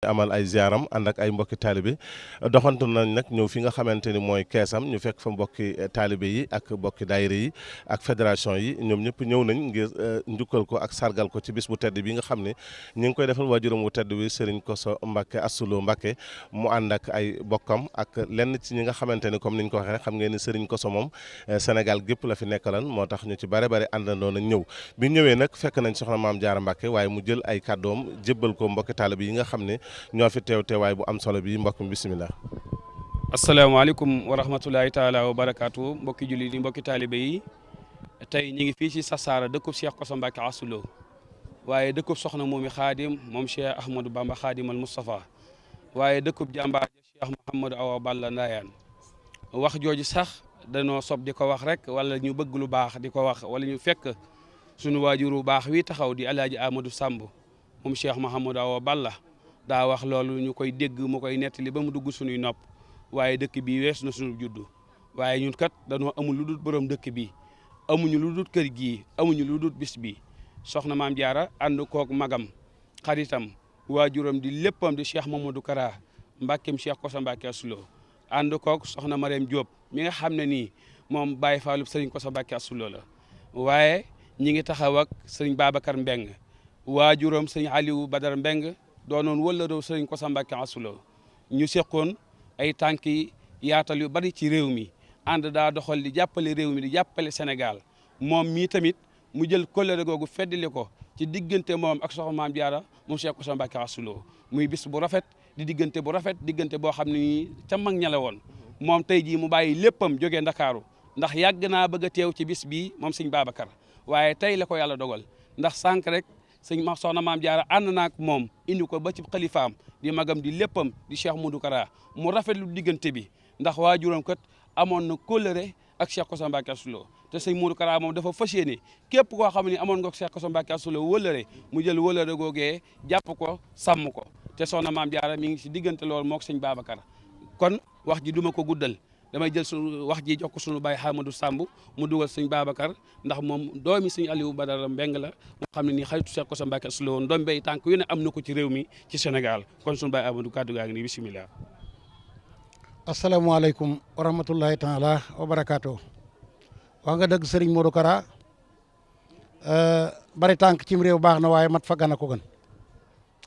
amal ay ziaram ànd ak ay mbokki taalibe doxantu nañ nag ñëw fi nga xamante ni mooy keesam ñu fekk fa mbokki taalibe yi ak mbokki daayira yi ak fédération yi ñoom ñëpp ñëw nañ ngir njukkal ko ak sargal ko ci bis bu tedd bi nga xam ne ñu ngi koy defal waajuram wu tedd bi Serigne Kosso Mbacké Astou Lo Mbacké mu ànd ak ay bokkam ak lenn ci ñi nga xamante ni comme niñ ko waxee xam ngeen ni Serigne Kosso moom Sénégal gépp la fi nekkalan moo tax ñu ci bare bare àndandoo nañ ñëw bi ñëwee nag fekk nañ soxna Maam Jaara Mbacké waaye mu jël ay kàddoom jébbal ko mbokki taalibe yi nga xam ne ñoo fi teewaay bu am solo bi mbokk mi bisimilah. asalaamaaleykum wa rahmatulahi taala wa barakaatu mbokki jullit yi mbokki taalibe yi tey ñu ngi fii ci Sarsara dëkkub Cheikh Kosso Mbacké Astou Lo waaye dëkkub soxna moomi xaadim moom Cheikh Ahmadou Bamba xaadim al Moustapha waaye dëkkub jàmbaar Cheikh Mouhamadou Awa Balla Ndayane wax jooju sax danoo sob di ko wax rek wala ñu bëgg lu baax di ko wax wala ñu fekk suñu waajuru baax wi taxaw di Alaaji Amadou Samb moom Cheikh Mouhamadou Awa Balla daa wax loolu ñu koy dégg mu koy nettali ba mu dugg suñuy nopp waaye dëkk bi wees na suñu juddu waaye ñun kat dañoo amul lu dul borom dëkk bi amuñu lu dul kër gii amuñu lu dul bis bi soxna Maam Jaara ànd koog magam xaritam waajuram di léppam di Cheikh Mamadou Kara Mbàkkeem Cheikh Kosso Mbacké Astou Lo ànd koog soxna Mariam Diop mi nga xam ne nii moom Baye Fallou Serigne Kosso Mbacké Astou Lo la waaye ñi ngi taxaw ak Serigne Babacar Mbeng waajuram Serigne Aliou Badara Mbeng doonoon wala réew Serigne Kosso Mbacké Astou Lo ñu seqoon ay tànki yaatal yu bari ci réew mi ànd daa doxal di jàppale réew mi di jàppale Sénégal moom mii tamit mu jël kóllëre googu feddali ko ci diggante moom ak soxna Maam Jaara moom Cheikh Kosso Mbacké Astou Lo muy bis bu rafet di diggante bu rafet diggante boo xam ne nii ca mag ña la woon moom tey jii mu bàyyi léppam jógee Ndakaaru ndax yàgg naa bëgg a teew ci bis bii moom sëñ Babacar waaye tey la ko yàlla dogal ndax sànq rek sëñ ma soxna Maam Jaara ànd naak moom indi ko ba ci xalifaam di magam di léppam di Cheikh Modou Kara mu rafetlu diggante bi ndax waajuram kat amoon na kóllëre ak Cheikh Kosso Mbacké Astou Lo te sëñ Modou Kara moom dafa fas yéene képp koo xam ne amoon nga Cheikh Kosso Mbacké Astou Lo wëllëre mu jël wëllëre googee jàpp ko sàmm ko te soxna Maam Jaara mi ngi si diggante loolu mook sëñ Babacar kon wax ji duma ko guddal damay jël suñu wax ji jox ko suñu baay Hamadou Samb mu dugal sëñ Babacar ndax moom doomi sëñ Aliou Badara Mbeng la moo xam ne nii xaritu Cheikh Kosso Mbacké Astou Lo woon doom bay tànk yu ne am na ko ci réew mi ci Sénégal kon suñu baay Amadou kàddu gaa ngi nii bisimilah. asalaamaaleykum wa rahmatullahi taala wa barakaatu. wax nga dëgg Serigne Modou Kara bari tànk cim réew baax na waaye mat fa gën a ko gën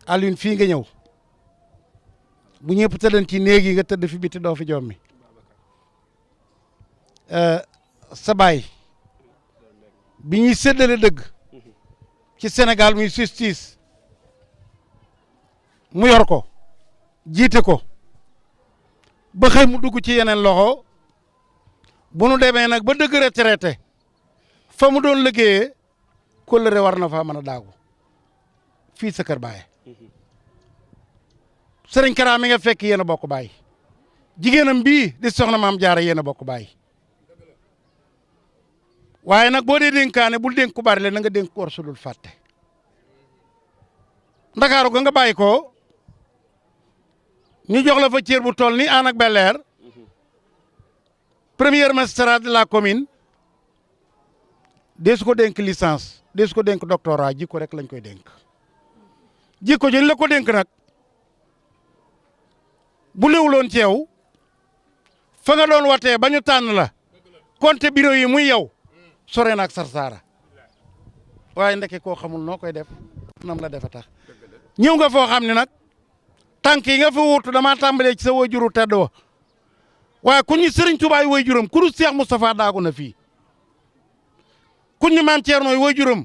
Alioune fii nga ñëw bu ñëpp tëddan ci néeg yi nga tëdd fi biti doo fi jommi sa baay bi ñuy séddale dëgg ci Sénégal muy justice mu yor ko jiite ko ba xëy mu dugg ci yeneen loxo bu nu demee nag ba dëgg retraité fa mu doon liggéeyee kóllëre war na faa mën a daagu fii sa kër baay Sëriñ Kara mi nga fekk yéen a bokk baay jigéenam bii di soxna Maam Jaara yéen a bokk baay waaye nag boo dee dénkaane bul dénk ku bari le na nga dénk ko war su dul fàtte ndakaaru ga nga bàyyi ko ñu jox la fa cër bu toll ni Hann ak Bel-Air premier magistrat de la commune deesu ko dénk licence deesu ko dénk doctorat jikko rek lañ koy dénk jikko jën la ko dénk nag bu léwuloon ci yow fa nga doon watee ba ñu tànn la compte bureau yi muy yow sore na ak Sarsara waaye ndeke koo xamul noo koy def nam la defa tax ñëw nga foo xam ne nag tànk yi nga fa wuutu damaa tàmbalee ci sa wajuru tedd wa waaye ku ñu Sëriñ Tuubaa wajuram ku dul Cheikh Moustapha daagu na fii ku ñu Maam Thierno wajuram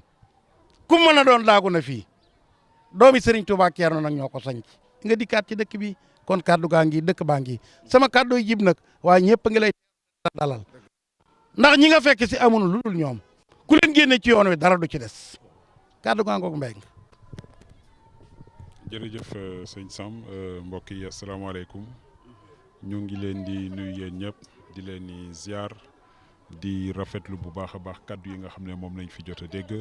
ku mën a doon daagu na fii doomi Sëriñ Tuubaa Thierno nag ñoo ko sañc nga dikkaat ci dëkk bi kon kaddu gaa ngi dëkk baa ngi sama kaddu yi jib nag waaye ñëpp a ngi lay dalal ndax ñi nga fekk si amuñu lu dul ñoom ku leen génne ci yoon wi dara du ci des kaddu gaa ngoog mbéy nga. jërëjëf sëñ Sam mbokk yi asalaamaaleykum ñu ngi leen di nuyu yéen ñëpp di leen di ziar di rafetlu bu baax a baax kaddu yi nga xam ne moom lañ fi jot a dégg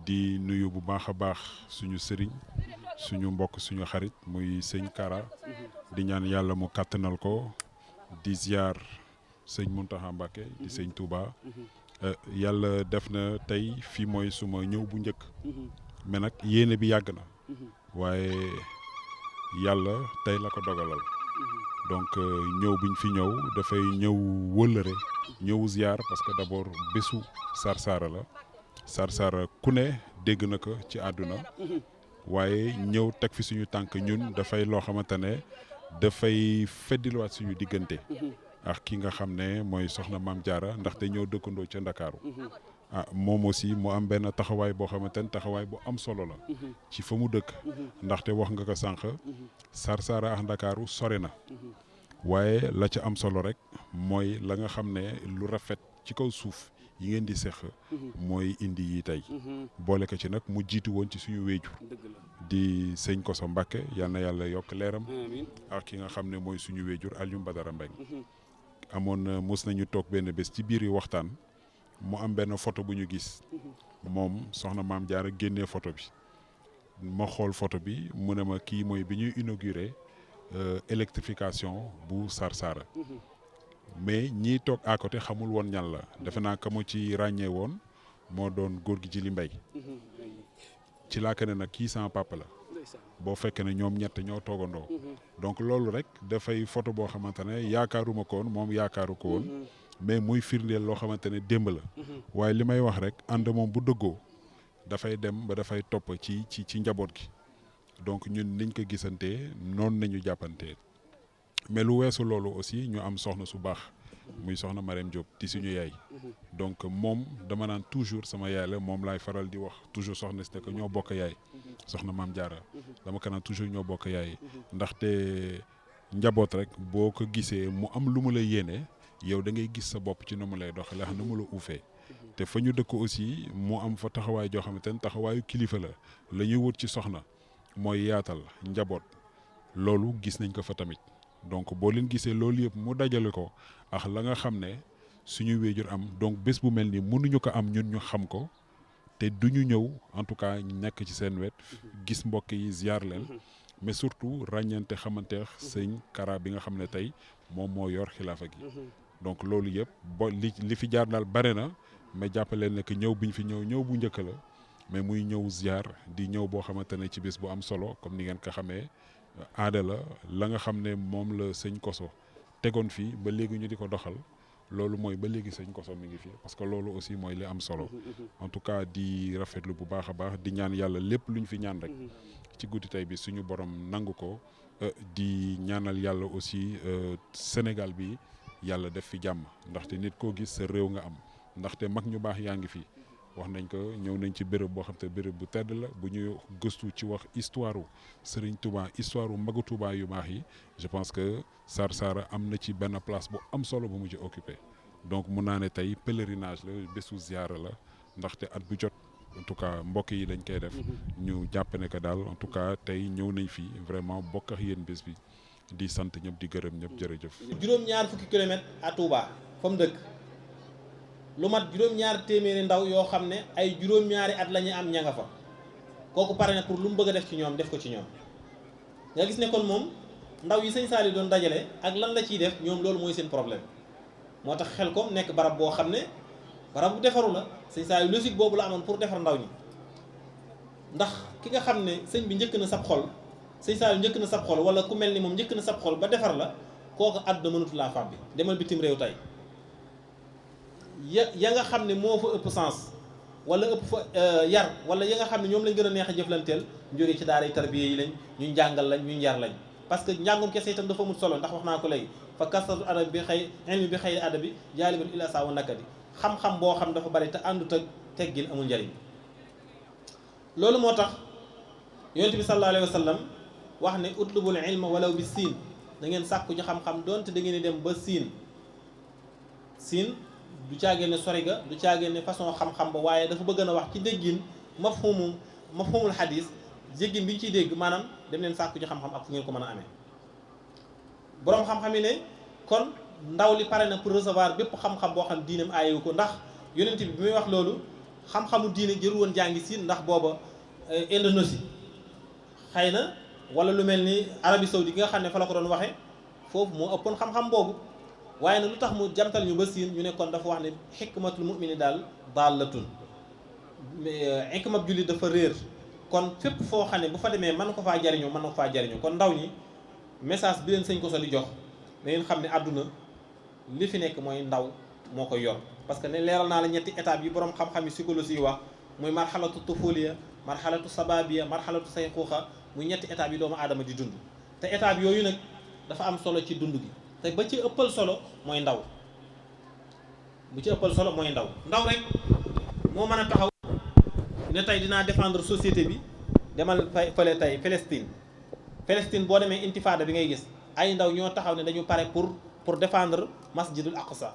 di nuyu bu baax a baax suñu sëriñ suñu mbokk suñu xarit muy sëñ Kara di ñaan yàlla mu kàttanal ko di ziar sëñ Mountakha Mbacké di sëñ Touba yàlla def na tey fii mooy suma ñëw bu njëkk mais nag yéene bi yàgg na waaye yàlla tey la ko dogalal donc ñëw biñ fi ñëw dafay ñëw wëllëre ñëw ziar parce que d'abord bésu Sarsara la Sarsara ku ne dégg na ko ci àdduna waaye ñëw teg fi suñu tànk ñun dafay loo xamante ne dafay feddiluwaat suñu diggante ak ki nga xam ne mooy soxna Maam Jaara ndaxte ñëw dëkkandoo ca Ndakaaru moom aussi mu am benn taxawaay boo xamante ne taxawaay bu am solo la ci fa mu dëkk ndaxte wax nga ko sànq Sarsara ak Ndakaaru sore na waaye la ca am solo rek mooy la nga xam ne lu rafet ci kaw suuf yi ngeen di seq mooy indi yi tey boole ko ci nag mu jiitu woon ci suñu wéeju di sëñ Koso Mbàkke yal na yàlla yokk leeram ak ki nga xam ne mooy suñu wéejur Alioune Badara Mbeng amoon mos nañu toog benn bés ci biir yi waxtaan mu am benn photo bu ñu gis moom soxna Maam Jaara génnee photo bi ma xool photo bi mu ne ma kii mooy bi ñuy inauguré électrification bu Sarsara mais ñii toog à côté xamul woon ñan la defe naa ka mu ci ràññee woon moo doon góor gi ji li mbay ci laa ko ne nag kii sama papa la boo fekkee ne ñoom ñett ñoo toogandoo donc loolu rek dafay photo boo xamante ne yaakaaruma ko woon moom yaakaaru ko woon mais muy firndeel loo xamante ne démb la waaye li may wax rek ànd moom bu dëggoo dafay dem ba dafay topp ci njaboot gi donc ñun niñ ko gisantee noonu nañu jàppantee mais lu weesu loolu aussi ñu am soxna su baax muy soxna Marème Diop di suñu yaay donc moom dama naan toujours sama yaay la moom laay faral di wax toujours soxna si ne que ñoo bokk yaay soxna Maam Jaara dama ko naan toujours ñoo bokk yaay ndaxte njaboot rek boo ko gisee mu am lu mu la yéene yow da ngay gis sa bopp ci nu mu lay doxalee xam nu mu la uufee te fa ñu dëkk aussi mu am fa taxawaay joo xamante ne taxawaayu kilifa la ñuy wut ci soxna mooy yaatal njaboot loolu gis nañ ko fa tamit donc boo leen gisee loolu yëpp mu dajale ko ak la nga xam ne suñu wéejur am donc bés bu mel ni mënuñu ko am ñun ñu xam ko te duñu ñëw en tout cas nekk ci seen wet gis mbokk yi ziar leen mais surtout ràññante xamanteex sëñ Kara bi nga xam ne tey moom moo yor xilaafa gi donc loolu yëpp li fi jaar daal bare na mais jàppaleen ne que ñëw biñ fi ñëw bu njëkk la mais muy ñëw ziar di ñëw boo xamante ne ci bés bu am solo comme ni ngeen ko xamee aada la nga xam ne moom la sëñ Koso tegoon fii ba léegi ñu di ko doxal loolu mooy ba léegi sëñ Koso mi ngi fi parce que loolu aussi mooy li am solo en tout cas di rafetlu bu baax a baax di ñaan yàlla lépp lu ñu fi ñaan rek ci guddi tey bi suñu borom nangu ko di ñaanal yàlla aussi Sénégal bi yàlla def fi jàmm ndaxte nit koo gis sa réew nga am ndaxte mag ñu baax yaa ngi fi wax nañ ko ñëw nañ ci béréb boo xam te béréb bu tedd la bu ñuy gëstu ci wax histoire u Serigne Touba histoire u magu Touba yu baax yi je pense que Sarsara am na ci benn place bu am solo bu mu ci occupé donc mun naa ne tey pèlerinage la bésu ziara la ndaxte at bu jot en tout cas mbokk yi dañ koy def ñu jàpp ne que daal en tout cas tey ñëw nañ fii vraiment bokk ak yéen bés bi di sant ñëpp di gërëm ñëpp jërëjëf. juróom-ñaar fukki kilomètres à Touba fa mu dëkk lu mat juróom-ñaar téeméeri ndaw yoo xam ne ay juróom-ñaari at la ñuy am ña nga fa kooku pare na pour lu mu bëgg a def ci ñoom def ko ci ñoom nga gis ne kon moom ndaw yi sëñ Saliou doon dajale ak lan la ciy def ñoom loolu mooy seen problème moo tax Xelcom nekk barab boo xam ne barab bu defaru la sëñ Saliou logique boobu la amoon pour defar ndaw ñi ndax ki nga xam ne sëñ bi njëkk na sab xol sëñ Saliou njëkk na sab xol wala ku mel ni moom njëkk na sab xol ba defar la kooku àdduna mënatu laa fàbbi demal bitim réew tey ya nga xam ne moo fa ëpp sens wala ëpp fa yar wala ya nga xam ne ñoom lañ gën a neex a jëflanteel njógee ci daaray tarbiya yi lañ ñu njàngal lañ ñu yar lañ parce que njàngum kese itam dafa amul solo ndax wax naa ko léegi fa kasratu adab bi xëy ilmi bi xëy adabi jaalibul ila saa wa nakadi xam-xam boo xam dafa bari te àndut ak teggin amul njariñ loolu moo tax yonent bi sallallahu alayhi wa sallam wax ne utlubul ilma walaw bi siin da ngeen sàkku ñu xam-xam doonte da ngeen di dem ba siin du caagee ne sori ga du caagee ne façon xam-xam ba waaye dafa bëgg na wax ci déggin mafhumul xadis déggin bi ñu ciy dégg maanaam dem leen sàkku ji xam-xam ak fu ngeen ko mën a amee boroom xam-xam yi ne kon ndaw li pare na pour recevoir bépp xam-xam boo xam diinam aayewu ko ndax yonent bi muy wax loolu xam-xamu diine jëru woon jàngi siin ndax booba Indonésie xëy na wala lu mel ni Arabie Saoudite gi nga xam ne fa la ko doon waxee foofu moo ëppoon xam-xam boobu waaye nag lu tax mu jamtal ñu ba siin ñu ne kon dafa wax ne xikmatul mu'mini daal daallatun xikmab jullit dafa réer kon fépp foo xam ne bu fa demee mën ko faa jariñoo mën na ko faa jariñoo kon ndaw ñi message bi leen sëñ Kosso di jox da ngeen xam ne àdduna li fi nekk mooy ndaw moo koy yor parce que ne leeral naa la ñetti étape yi borom xam-xam yi psychologie yi wax muy marxalatu tufuliya marxalatu sababiya marxalatu sayxuuxa muy ñetti étape yi doomu aadama di dund te étape yooyu nag dafa am solo ci dund gi te ba ci ëppal solo mooy ndaw bu ci ëppal solo mooy ndaw rek moo mën a taxaw ne tey dinaa défendre société bi demal fële tey Palestine boo demee intifada bi ngay gis ay ndaw ñoo taxaw ne dañu pare pour défendre masjidul aqsa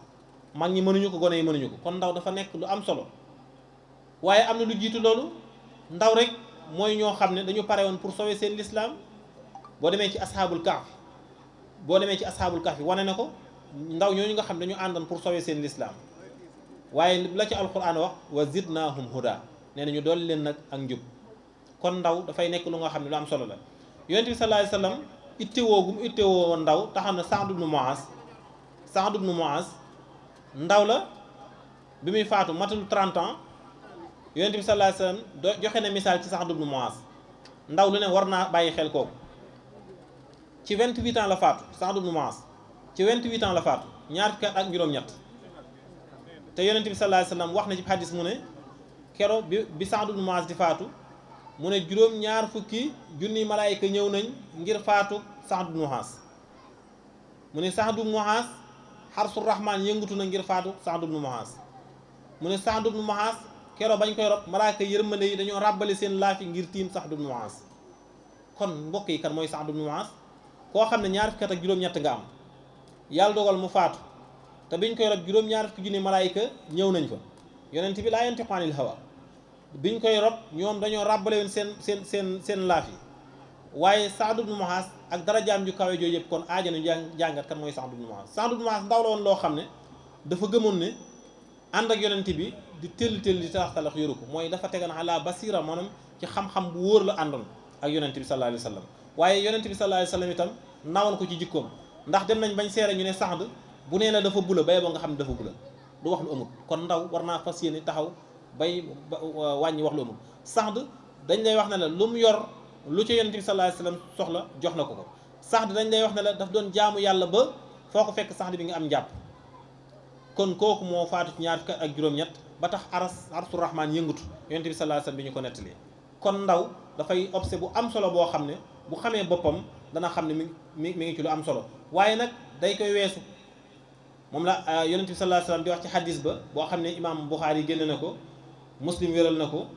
mag ñi mënuñu ko gone yi mënuñu ko kon ndaw dafa nekk lu am solo waaye am na lu jiitu loolu ndaw rek mooy ñoo xam ne dañu pare woon pour sauver seen l'islam boo demee ci ashaabul kahfi wane na ko ndaw ñooñu nga xam ne dañu àndoon pour sauver seen l'islam waaye la ci alquran wax wa zidnahum huda nee na ñu dool leen nag ak njub kon ndaw dafay nekk lu nga xam ne lu am solo la yonent bi sallallahu alayhi wasallam ittewoo ndaw taxam na Saad ibn Muaz ndaw la bi muy faatu matul 30 ans yonent bi sallallahu alayhi wasallam joxe na misaal ci Saad ibn Muaz ndaw lu ne war naa bàyyi xel kooku ci 28 ans la faatu Saad ibn Muaz ci 28 ans la faatu ñaar fukki at ak juróom-ñett te yonent bi sallallahu alayhi wasallam wax na ci hadis mu ne kero bi Saad ibn Muaz di faatu mu ne juróom-ñaar fukki junni malaayika ñëw nañ ngir faatu Saad ibn Muaz mu ne Saad ibn Muaz xarsu rahmaan yëngatu na ngir faatu Saad ibn Muaz mu ne Saad ibn Muaz kero bañ koy rob malaayika yërmande yi dañoo ràbbali seen laafi ngir tiim Saad ibn Muaz kon mbokk yi kan mooy Saad ibn Muaz koo xam ne ñaar fukki at ak juróom-ñett nga am yàlla dogal mu faatu te biñ koy rob juróom-ñaar fukki junni malaayika ñëw nañ fa yonent bi laa yantiqu anil hawa biñ koy rob ñoom dañoo ràbbale woon seen laaf yi waaye Saad ibn Muaz ak darajaam ju kawe jooju yëpp kon aajanu jàngat kan mooy Saad ibn Muaz Saad ibn Muaz ndaw la woon loo xam ne dafa gëmoon ne ànd ak yonent bi di tëll di talax yoru ko mooy dafa tegan ala basira maanaam ci xam-xam bu wóor la àndoon ak yonent bi sallallahu alayhi wa sallam waaye yonent bi sallallahu alayhi wa sallam itam nawoon ko ci jikkoom ndax dem nañ bañ seere ñu ne Saad bu nee la dafa bula bay boo nga xam ne dafa bula du wax lu amul kon ndaw war naa fas yéene taxaw bay wàññi wax lu amul Saad dañ lay wax ne la lu mu yor lu ci yonent bi sallallahu alayhi wasallam soxla jox na ko Saad dañ lay wax ne la daf doon jaamu yàlla ba foo ko fekk Saad bi nga am njàpp kon kooku moo faatu ci ñaar fukki ak juróom-ñett ba tax arsu rahmaan yëngatu yonent bi sallallahu alayhi wasallam bi ñu ko nettali kon ndaw dafay obse bu am solo boo xam ne bu xamee boppam dana xam ne mi ngi ci lu am solo waaye nag day koy weesu moom la yonent bi sallallahu alayhi wasallam di wax ci hadis ba boo xam ne imaam Buxaari yi génne na ko Muslim wéral na ko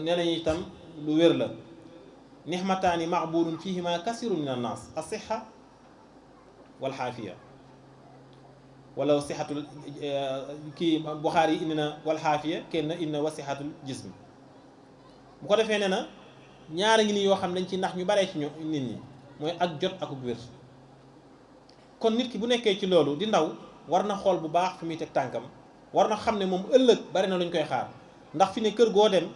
nee nañu itam lu wér la nixmataani maxbuudun fihima kasirun min annaas as-siha wal xaafiya wala sixatul kii Buxaari yi indi na wal xaafiya kenn indi na wa sixatul jism bu ko defee ne na ñaari ngi nii yoo xam ne dañ ci nax ñu baree ci nit ñi mooy ak jot ak wér kon nit ki bu nekkee ci loolu di ndaw war na xool bu baax fi muy teg tànkam war na xam ne moom ëllëg bari na luñ koy xaar ndax fi ne kër goo dem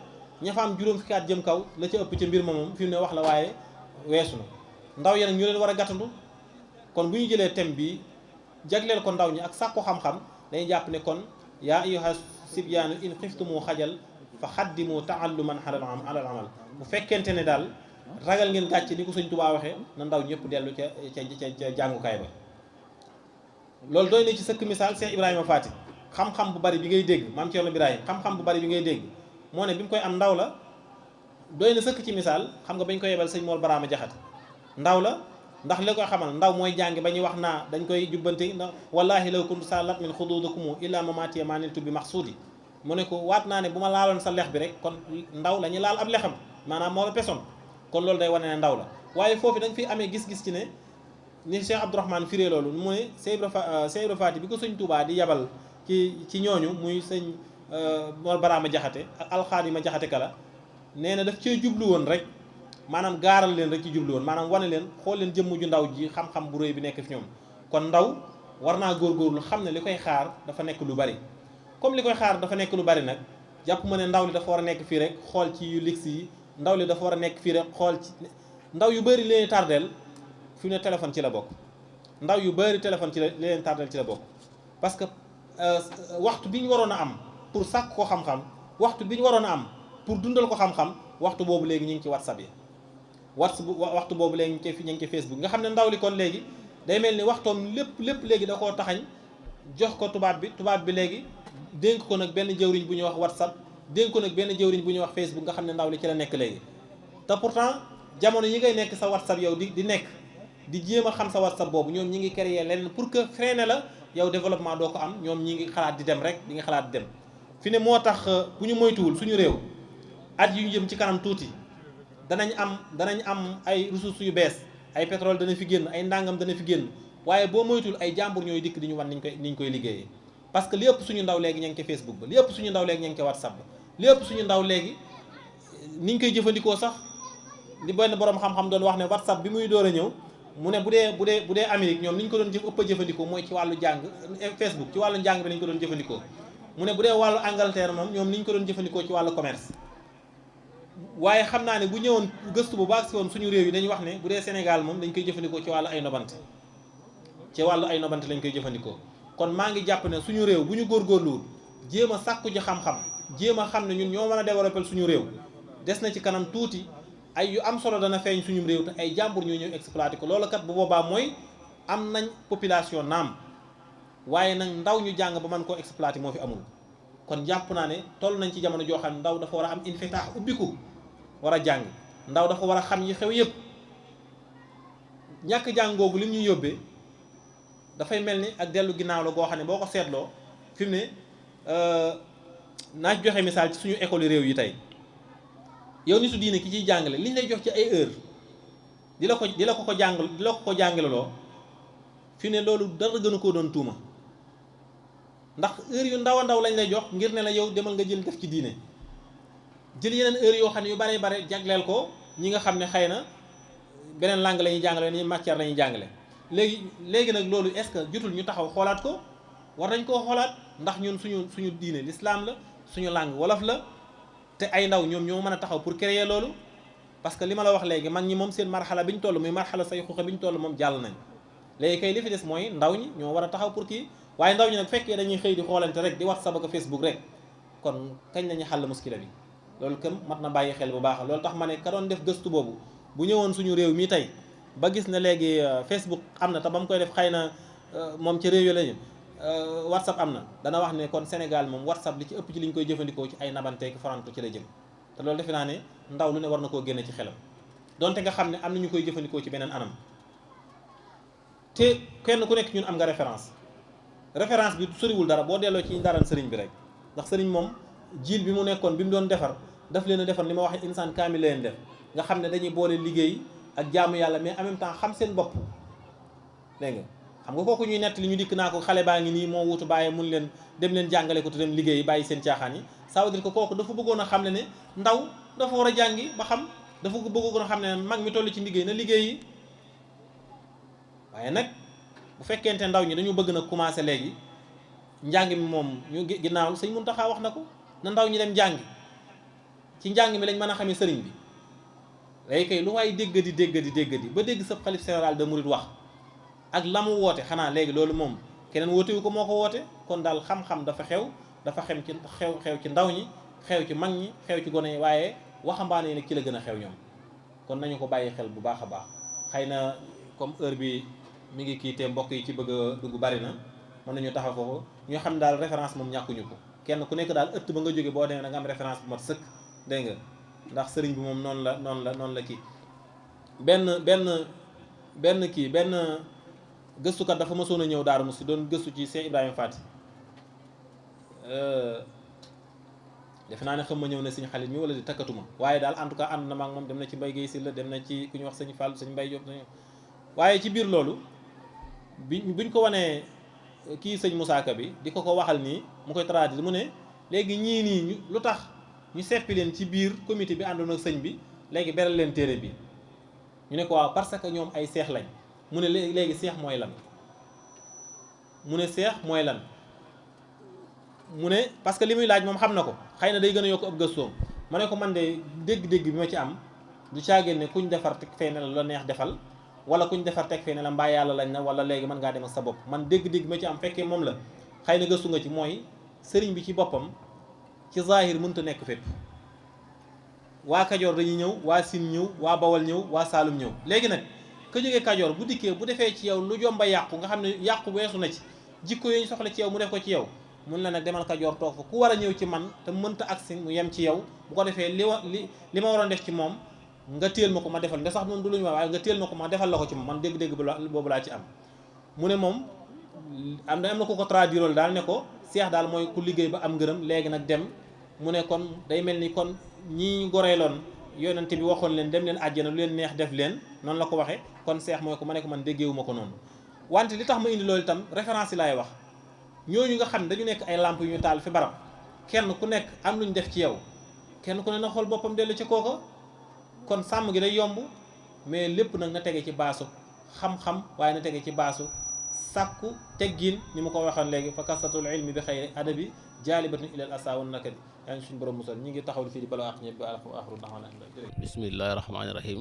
ña fa am juróom fukki at jëm kaw la ca ëpp ca mbir ma moom fi mu ne wax la waaye weesu na ndaw ya nag ñu leen war a gàttandu kon bu ñu jëlee thème bi jagleel ko ndaw ñi ak sàkku xam-xam dañuy jàpp ne kon yaa ayyuha sibyaanu in xiftumu xajal fa xaddimu taalluman alal amal bu fekkente ne daal ragal ngeen gàcce ni ko Sëñ Tuubaa waxee na ndaw ñëpp dellu ca jàngukaay ba loolu doy na ci sëkk misaal Cheikh Ibrahima Fati xam-xam bu bari bi ngay dégg maam Thierno Birahim xam-xam bu bari bi ngay dégg moo ne bi mu koy am ndaw la doy na sëkk ci misaal xam nga bañ koy yebal sëñ Mor Baraama Jaxate ndaw la ndax li koy xamal ndaw mooy jàngi ba ñuy wax naa dañ koy jubbante ndax wallahi law kuntu salat min xuduudukum illa mamatiya ma niltu bi maxsuudi mu ne ko waat naa ne bu ma laaloon sa lex bi rek kon ndaw la ñu laal ab lexam maanaam moo la pesoon kon loolu day wane ne ndaw la waaye foofu da nga fi amee gis-gis ci ne ni Cheikh Abdourahmane firee loolu mu ne Cheikh Ibra Faati bi ko sëñ Tuubaa di yabal ci ñooñu muy sëñ Mor Baraama Jaxate ak Alxaadima Jaxate Kala nee na daf cee jublu woon rek maanaam gaaral leen rek ci jublu woon maanaam wane leen xool leen jëmm ju ndaw ji xam-xam bu rëy bi nekk fi ñoom kon ndaw war naa góorgóorlu xam ne li koy xaar dafa nekk lu bari comme li koy xaar dafa nekk lu bari nag jàpp ma ne ndaw li dafa war a nekk fii rek xool ci yu ligsi yi ndaw li dafa war a nekk fii rek xool ci ndaw yu bëri leen tardeel fi mu ne téléphone ci la bokk ndaw yu bëri téléphone ci la leen tardeel ci la bokk parce que waxtu bi ñu waroon a am pour sàkk ko xam-xam waxtu bi ñu waroon a am pour dundal ko xam-xam waxtu boobu léegi ñu ngi ci WhatsApp yi waxtu boobu léegi ñu ngi ci Facebook nga xam ne ndaw li kon léegi day mel ni waxtoom lépp léegi da koo taxañ jox ko tubaab bi léegi dénk ko nag benn jëwriñ bu ñuy wax WhatsApp dénk ko nag benn jëwriñ bu ñuy wax Facebook nga xam ne ndaw li ci la nekk léegi te pourtant jamono yi ngay nekk sa WhatsApp yow di nekk di jéem a xam sa WhatsApp boobu ñoom ñi ngi créer lenn pour que freiner la yow développement doo ko am ñoom ñi ngi xalaat di dem rek di nga xalaat di dem fi ne moo tax bu ñu moytuwul suñu réew at yu ñu jëm ci kanam tuuti danañ am ay ressources yu bees ay pétrole dana fi génn ay ndàngam dana fi génn waaye boo moytuwul ay jàmbur ñooy dikk di ñu wan niñ koy liggéeyee parce que li ëpp suñu ndaw léegi ña ngi ca Facebook ba li ëpp suñu ndaw léegi ña ngi ca WhatsApp ba li ëpp suñu ndaw léegi niñ koy jëfandikoo sax li benn borom xam-xam doon wax ne WhatsApp bi muy door a ñëw mu ne bu dee Amérique ñoom ni ñu ko doon ëpp a jëfandikoo mooy ci wàllu jàng Facebook ci wàllu njàng bi lañ ko doon jëfandikoo mu ne bu dee wàllu Angleterre moom ñoom ni ñu ko doon jëfandikoo ci wàllu commerce waaye xam naa ne bu ñëwoon gëstu bu baax si woon suñu réew yi dañuy wax ne bu dee Sénégal moom dañ koy jëfandikoo ci wàllu ay nobante lañ koy jëfandikoo kon maa ngi jàpp ne suñu réew bu ñu góorgóorluwul jéem a sàkku ji xam-xam jéem a xam ne ñun ñoo mën a développer suñu réew des na ci kanam tuuti ay yu am solo dana feeñ suñu réew te ay jàmbur ñoo ñëw exploité ko loolu kat bu boobaa mooy am nañ population naam waaye nag ndaw ñu jàng ba mën koo exploité moo fi amul kon jàpp naa ne toll nañ ci jamono joo xam ne ndaw dafa war a am infitaax ubbiku war a jàng ndaw dafa war a xam yi xew yëpp ñàkk jàng googu lim ñu yóbbee dafay mel ni ak dellu ginnaaw la goo xam ne boo ko seetloo fi mu ne naa joxe misaal ci suñu école réew yi tey yow nitu diine ki ciy jàngale liñ lay jox ci ay heure di la ko jàngalaloo fi ne loolu dara gënu koo doon tuuma ndax heure yu ndaw a ndaw lañ lay jox ngir ne la yow demal nga jël def ci diine jël yeneen heure yoo xam ne yu bare jagleel ko ñi nga xam ne xëy na beneen langue la ñuy jàngale beneen matière la ñuy jàngale léegi nag loolu est-ce que jotul ñu taxaw xoolaat ko war nañ koo xoolaat ndax ñun suñu diine l'islam la suñu langue wolof la te ay ndaw ñoom ñoo mën a taxaw pour créer loolu parce que li ma la wax léegi mag ñi moom seen marxala bi ñu toll muy marxala say xuxa bi ñu toll moom jàll nañ léegi kay li fi des mooy ndaw ñi ñoo war a taxaw pour kii waaye ndaw ñi nag fekkee dañuy xëy di xoolante rek di WhatsApp ak Facebook rek kon kañ lañu xàll muskila bi loolu këm mat na bàyyi xel bu baax loolu tax ma ne ka doon def gëstu boobu bu ñëwoon suñu réew mi tey ba gis ne léegi Facebook am na te ba mu koy def xëy na moom ci réew yi lañu WhatsApp am na dana wax ne kon Sénégal moom WhatsApp li ci ëpp ci li ñu koy jëfandikoo ci ay nabanteeki farantu ci la jëm te loolu defe naa ne ndaw lu ne war na koo génne ci xelam donte nga xam ne am na ñu koy jëfandikoo ci beneen anam te kenn ku nekk ñun am nga référence bi soriwul dara boo delloo ci daran sëriñ bi rek ndax sëriñ moom jiil bi mu nekkoon bi mu doon defar daf leen a defar li ma wax insaan kaamil leen def nga xam ne dañuy boole liggéey ak jaamu yàlla mais en même temps xam seen bopp dégg nga xam nga kooku ñuy nett li ñu dikk naa ko xale baa ngi nii moo wutu bàyyi mun leen dem leen jàngale ko te dem liggéey bàyyi seen caaxaan yi ça veut dire que kooku dafa bëggoon a xam ne ndaw dafa war a jàngi ba xam dafa bëggoon a xam ne mag mi toll ci liggéey na liggéey yi waaye nag bu fekkente ndaw ñi dañu bëgg na commencé léegi njàng mi moom ñu ginnaaw sëñ Muntaxa wax na ko na ndaw ñi dem jàngi ci njàng mi lañ mën a xamee sëriñ bi léegi kay lu waay déggadi ba dégg sa xalif général de Mouride wax ak la mu woote xanaa léegi loolu moom keneen wootewu ko moo ko woote kon daal xam-xam dafa xew ci ndaw ñi xew ci mag ñi xew ci gone yi waaye waxambaane yi nag ci la gën a xew ñoom kon nañu ko bàyyi xel bu baax a baax xëy na comme heure bi mi ngi kii te mbokk yi ci bëgg a dugg bari na mën nañu taxaw foofu ñu xam daal référence moom ñàkkuñu ko kenn ku nekk daal ëtt ba nga jóge boo demee da nga am référence bu mat sëkk dégg nga ndax sëriñ bi moom noonu la kii benn gëstukat dafa mësoon a ñëw Daaru Musti doon gëstu ci Cheikh Ibrahima Fati defe naa ne xam ma ñëw ne sëñ Xalit mi wala di takkatuma waaye daal en tout cas ànd na ma ak moom dem na ci Mbay Géey Sylla dem na ci ku ñu wax sëñ Fall sëñ Mbay Jóob waaye ci biir loolu buñ ko wanee kii sëñ Moussa Ka bi di ko waxal nii mu koy traduire mu ne léegi ñii nii lu tax ñu seppi leen ci biir comité bi àndoon ak sëñ bi léegi beral leen téere bi ñu ne ko waaw parce que ñoom ay seex lañ mu ne léegi seex mooy lan mu ne parce que li muy laaj moom xam na ko xëy na day gën a yokk ab gëstoom ma ne ko man de dégg-dégg bi ma ci am du caagéen ne kuñ defar teg fee ne la neex defal wala kuñ defar teg fee ne la mbaa yàlla lañ na wala léegi mën ngaa dem ak sa bopp man dégg-dégg bi ma ci am fekkee moom la xëy na gëstu nga ci mooy sëriñ bi ci boppam ci zahir mënut a nekk fépp waa Kajoor dañuy ñëw waa Siin ñëw waa Bawol ñëw waa Saalum ñëw léegi nag ka jógee Kajoor bu dikkee bu defee ci yow lu jomba yàqu nga xam ne yàqu weesu na ci jikko yi ñu soxla ci yow mu def ko ci yow mun la nag demal Kajoor toog fa ku war a ñëw ci man te mënta agsi mu yem ci yow bu ko defee li ma waroon def ci moom nga téel ma ko ma defal nga sax moom du lu ñu waaye nga téel ma ko ma defal la ko ci moom man dégg-dégg boobu laa ci am mu ne moom am na ko ko traduire daal ne ko seex daal mooy ku liggéey ba am ngërëm léegi nag dem mu ne kon day mel ni kon ñi goreeloon yonente bi waxoon leen dem leen àjjana lu leen neex def leen noonu la ko waxee kon seex mooy ko ma ne ko man déggeewuma ko noonu wante li tax ma indi loolu itam référence yi laay wax ñooñu nga xam ne dañu nekk ay lamp yu ñu taal fi barab kenn ku nekk am lu ñu def ci yow kenn ku ne na xool boppam dellu ci kooka kon sàmm gi day yomb mais lépp nag na tege ci baasu xam-xam waaye na tege ci baasu sàkku teggin ni mu ko waxoon léegi fa kasatul ilmi bi xayri adabi jaalibatun ilal asa wan nakadi yaa ngi suñu borom musal ñi ngi taxawul fii di bala wax ñëpp ba axru daxwana bismillahi rahmaani rahim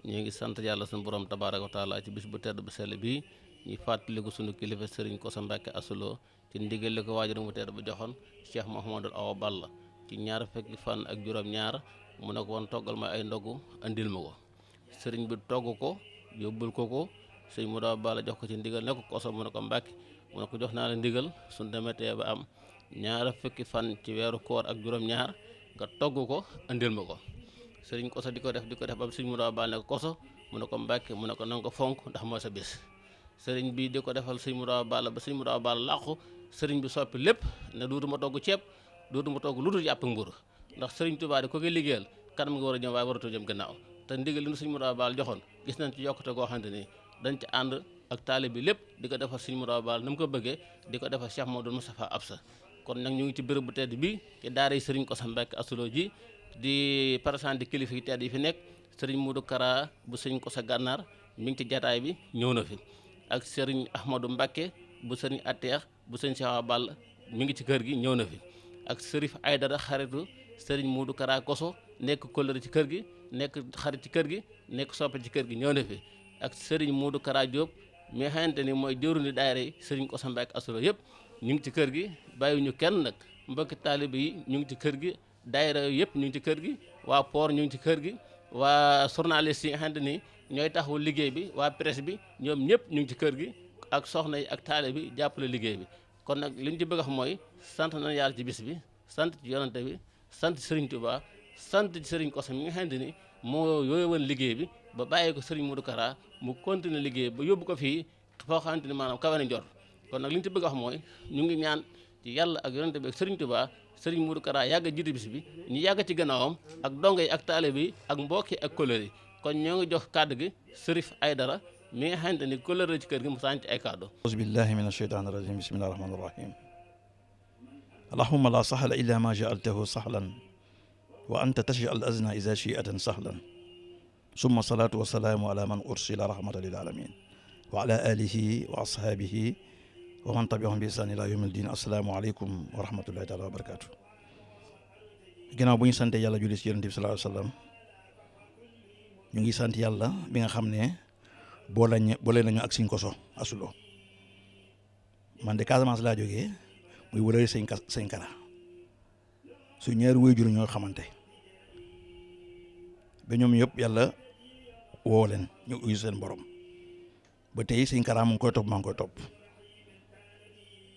ñu ngi sant yàlla suñu borom tabaaraka wa taala ci bis bu tedd bu sell bi ñuy fàttaliku suñu kilifa sëriñ Kosso Mbacke Astou ci ndigal li ko waajur mu tedd bu joxoon Cheikh Mouhamadul Awa Balla ci ñaar fekki fan ak juróom-ñaar mu ne ko woon toggal ma ay ndogu andil ma ko sëriñ bi togg ko yóbbul ko sëriñ mu Awa Balla jox ko ci ndigal ne ko Kosso mu ne ko Mbacke mu ne ko jox naa la ndigal suñu demetee ba am ñaar fukki fan ci weeru koor ak juróom-ñaar nga togg ko andil ma ko sëriñ Kosso di ko def ba sëriñ mu Awa Balla ne ko Kosso mu ne ko Mbacke mu ne ko nanga ko fonk ndax mooy sa bis sëriñ bi di ko defal sëriñ mu Awa Balla ba sëriñ mu Awa Balla làqu sëriñ bi soppi lépp ne duutuma togg ceeb duutuma togg lu dul yàpp ak mburu ndax sëriñ Tuubaa di ko koy liggéeyal kanam nga war a jëm waaye waratoo jëm gannaaw te ndigal li nu sëriñ mu Awa Balla joxoon gis nañ ci yokkute goo xamante ni dañ ci ànd ak taalib bi lépp di ko defal sëriñ mu Awa Balla ni mu ko bëggee di ko defal Cheikh Mamadou Moustapha Absa kon nag ñu ngi ci béréb bu tedd bi ci daara yi sëriñ Kosso Mbacke Astou ji di présenté kilifa yi tedd yi fi nekk sëriñ Modou Kara bu sëriñ Kosso Gànnaar mi ngi ci jataay bi ñëw na fi ak sëriñ Ahmadou Mbacke bu sëriñ Ateex bu sëriñ Cheikh Awa Balla mi ngi ci kër gi ñëw na fi ak sërif Aydara xaritu sëriñ Modou Kara Kosso nekk kóllëre ci kër gi nekk xarit ci kër gi nekk soppe ci kër gi ñëw na fi ak sëriñ Modou Kara Diop mi nga xamante ni mooy jëwriñu daayira yi sëriñ Kosso Mbacke Astou yëpp ñu ngi ci kër gi bàyyiwuñu kenn nag mbokki taalibe yi ñu ngi ci kër gi daayira yëpp ñu ngi ci kër gi waa port ñu ngi ci kër gi waa journaliste yi nga xamante ni ñooy taxawu liggéey bi waa presse bi ñoom ñëpp ñu ngi ci kër gi ak soxna yi ak taalibe bi jàppale liggéey bi kon nag li ñu ci bëgg a wax mooy sant na yàlla ci bis bi sant ci yonante bi sant ci Serigne Touba sant ci Serigne Kosso mi nga xamante ni moo yooyu woon liggéey bi ba bàyyi ko Serigne Modou Kara mu continuer liggéey ba yóbbu ko fii foo xamante ni maanaam kawe na njort kon nag li ñu ci bëgg a wax mooy ñu ngi ñaan ci yàlla ak yonante bi ak Serigne Touba Serigne Modou Kara yàgg a jiite bis bi ñu yàgg ci gannaawam ak dongo yi ak taalibe yi ak mbokk yi ak kóllëre yi kon ñoo ngi jox kàddu gi Sërif Aydara mi nga xamante ni kóllëre ci kër gi mu sànni ci ay kàddu. auzu billahi min asheytaani rajim bismillahi rahmani rahim allahumma la sahla illa ma jaaltahu sahlan wa anta tajal al azna iza shi'atan sahlan summa salatu wa salaamu ala man ursila rahmatan lil alamin wa ala alihi wa ashaabihi wa man tabiahum bi ihsan ila yawmil din assalaamu aleykum wa rahmatullahi taala wa barakatuh ginnaaw bu ñu sante yàlla julli ci yonent bi sallallahu alayhi wa sallam ñu ngi sant yàlla bi nga xam ne boole nañu ak sëñ Kosso Astou man de Casamance laa jógee muy wërëri sëñ Kara su ñaari waajur ñoo xamante ba ñoom yëpp yàlla woo leen ñu uyu seen borom ba tey sëñ Kara mu ngi koy topp maa ngi koy topp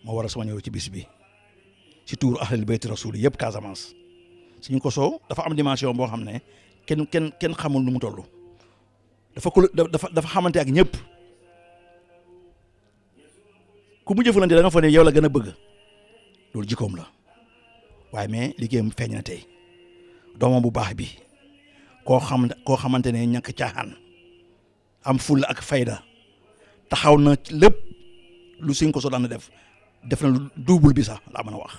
moo waral sama ñëw ci bis bi ci tuur ahlul bayti rasul yëpp Casamance sëñ Kosso dafa am dimension boo xam ne kenn xamul nu mu toll dafa xamante ak ñëpp ku mu jëfalante da nga fa ne yow la gën a bëgg loolu jikkoom la waaye mais liggéeyam feeñ na tey doomam bu baax bi koo xamante ne ñàkk caaxaan am fulla ak fayda taxaw na lépp lu sëñ Kosso daan def na lu double bi sax laa mën a wax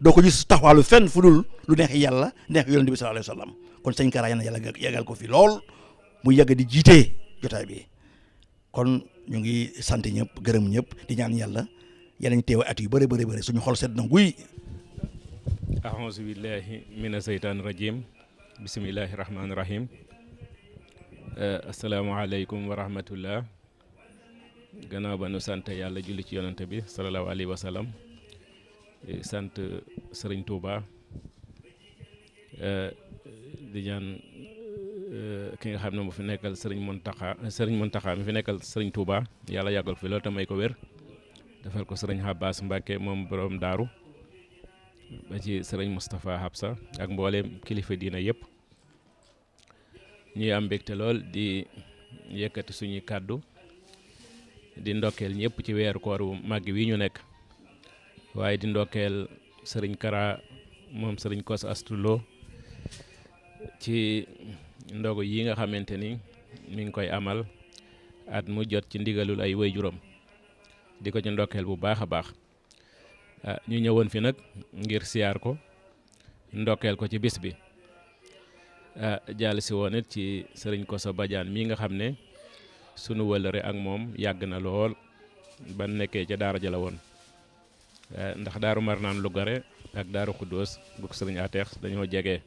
doo ko gis taxawaalu fenn fu dul lu neex yàlla neex yonent bi sallallahu alayhi wa sallam kon sëñ Kara yàlla yàggal ko fi lool mu yàgg di jiite jotaay bi kon ñu ngi sant ñëpp gërëm ñëpp di ñaan yàlla yàlla ñu teew at yu bëri suñu xol sedd na guy. ahousu billahi mina seytaani rajim bismillahi rahmaani rahim asalaamaaleykum wa rahmatullah gannaaw ba nu sant yàlla julli ci yonante bi sallallahu alayhi wa sallam sant Serigne Touba di ñaan ki nga xam ne mu fi nekkal sëriñ Mountakha mi fi nekkal sëriñ Touba yàlla yàggal fi loolu te may ko wér defal ko sëriñ Abbas Mbacke moom borom daaru ba ci sëriñ Moustapha Habsa ak mbooleem kilifa diina yëpp ñuy am mbégte lool di yëkkati suñuy kàddu di ndokkeel ñëpp ci weeru koor wu màgg wi ñu nekk waaye di ndokkeel sëriñ Kara moom sëriñ Kosso Astou Lo ci ndogu yi nga xamante ni mi ngi koy amal at mu jot ci ndigalul ay waajuram di ko ci ndokkeel bu baax a baax ñu ñëwoon fi nag ngir siyaar ko ndokkeel ko ci bis bi jàll si woon it ci sëriñ Kosso Badiane mii nga xam ne sunu wëllëre ak moom yàgg na lool ba nekkee ca daara ja la woon ndax daaru Marnaan lu gore ak daaru Xuddoos bu ko sëriñ Ateex dañoo jege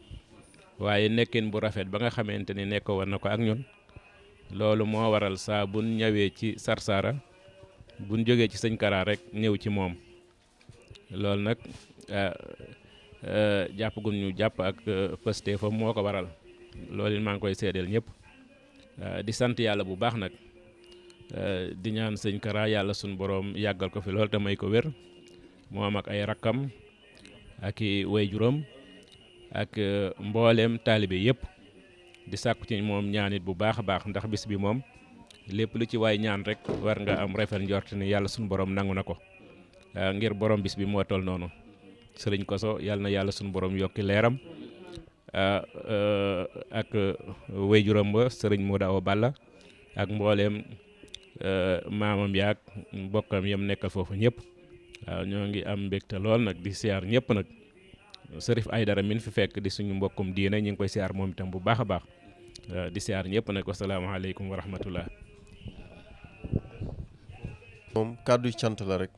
waaye nekkin bu rafet ba nga xamante ni nekk woon na ko ak ñun loolu moo waral saa buñ ñëwee ci Sarsara buñ jógee ci sëñ Kara rek ñëw ci moom loolu nag jàpp gun ñu jàpp ak pëste fa moo ko waral loolu it maa ngi koy seedeel ñëpp di sant yàlla bu baax nag di ñaan sëñ Kara yàlla suñu borom yàggal ko fi loolu te may ko wér moom ak ay rakkam ak i waajuram ak mbooleem taalibe yëpp di sàkku ci moom ñaanit bu baax a baax ndax bis bi moom lépp lu ci waay ñaan rek war nga am rafet njort ni yàlla suñu borom nangu na ko ngir borom bis bi moo toll noonu sëriñ Kosso yàlla na yàlla suñu borom yokki leeram ak waajuram ba sëriñ Modou Awa Balla ak mbooleem maamam yaak mbokkam yam nekkal foofu ñëpp waaw ñoo ngi am mbégte lool nag di siyaar ñëpp nag Sërif Aydara min fi fekk di suñu mbokkum diine ñu ngi koy siyaar moom itam bu baax a baax di siyaar ñëpp nag wasalaamaaleykum wa rahmatullah. moom kàddu cant la rek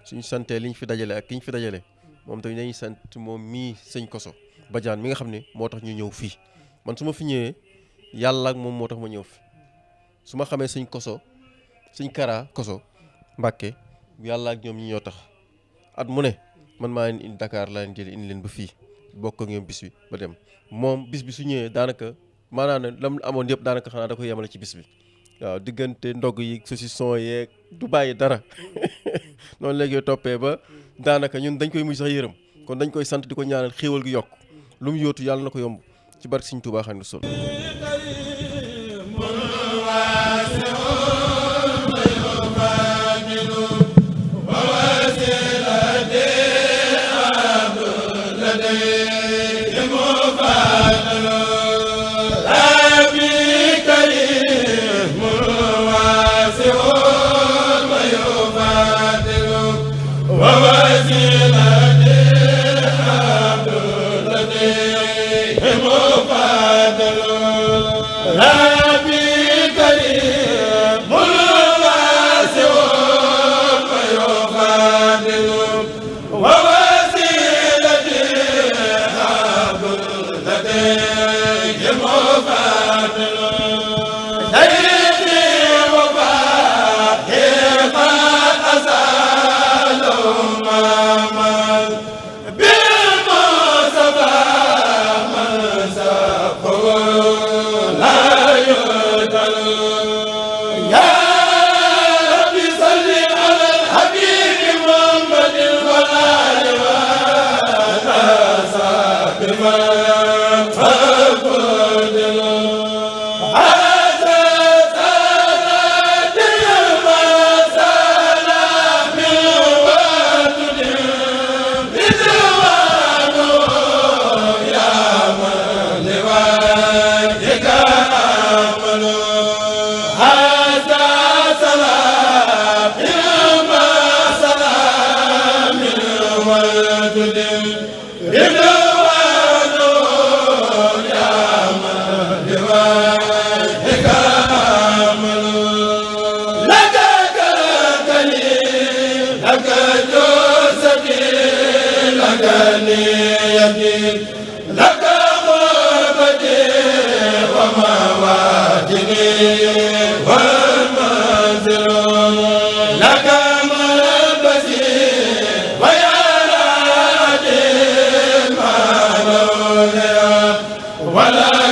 suñu santee liñ fi dajale ak kiñ fi dajale moom tamit dañuy sant moom mii sëñ Kosso Badiane mi nga xam ne moo tax ñu ñëw fii man su ma fi ñëwee yàlla ak moom moo tax ma ñëw fi su ma xamee sëñ Kosso sëñ Kara Kosso Mbàkke yàlla ak ñoom ñi ñoo tax at mu ne man maa leen indi Dakar laa leen jëlee indi leen ba fii bokk ak ñoom bis bi ba dem moom bis bi su ñëwee daanaka maanaam ne lam amoon yëpp daanaka xanaa da koy yemale ci bis bi waaw diggante ndog yi saucisson yeeg du bàyyi dara noonu léegi toppee ba daanaka ñun dañ koy mujj sax yërëm kon dañ koy sant di ko ñaanal xéewal gi yokk lu mu yóotu yàlla na ko yomb ci barke Sëriñ Tuubaa Xaadimu Rasuul. wala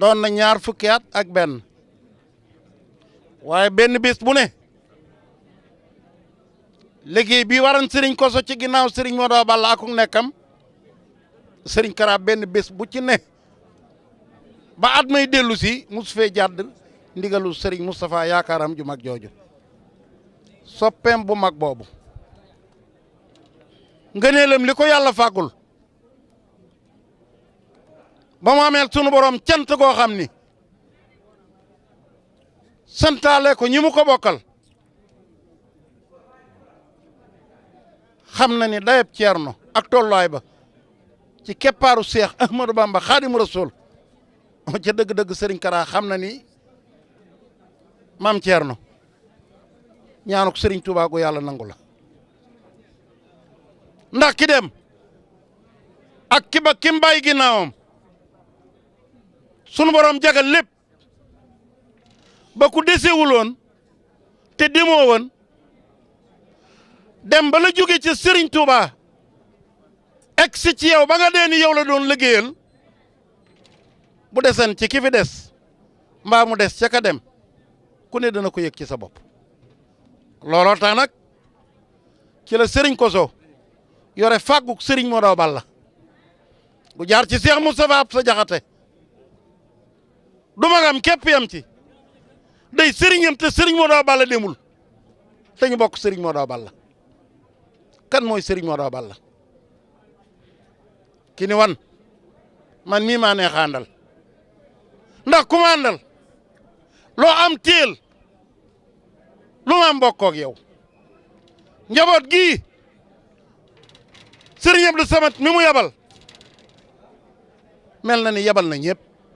doon na ñaar fukki at ak benn waaye benn bés bu ne liggéey bi waran Serigne Kosso ci ginnaaw Serigne Modou Balla ak nekkam Serigne Kara benn bés bu ci ne ba at may dellu si mus fee jàdd ndigalu Serigne Moustapha yaakaaram ju mag jooju soppeem bu mag boobu ngëneelam li ko yàlla fàggul ba mu ameel sunu borom cant goo xam ni santaale ko ñi mu ko bokkal xam na ni dayeb Ceerno ak tolluwaay ba ci keppaaru Seex Ahmadou Bamba Xaadimu Rasuul ca dëgg-dëgg Serigne Kara xam na ni maam Ceerno ñaanuk Serigne Touba gu yàlla nangu la ndax ki dem ak ki mbay ginnaawam sunu borom jagal lépp ba ku desewuloon te demoo woon dem ba la jóge ci Serigne Touba egsi ci yow ba nga dee ni yow la doon liggéeyal bu desen ci ki fi des mbaa mu des ca ka dem ku ne dana ko yëg ci sa bopp looloo tax nag ci la Serigne Kosso yore fàgguk Serigne Modou Balla gu jaar ci Cheikh Moustapha Absa Jaxate du magam képp yam ci day sëriñam te Serigne Modou Balla demul te ñu bokk Serigne Modou Balla kan mooy Serigne Modou Awa Balla ki ni wan man mii maa neex a àndal ndax ku ma àndal loo am téel lu ma am bokkoo ak yow njaboot gii Serigne Abdou Samad mi mu yabal mel na ni yabal na ñëpp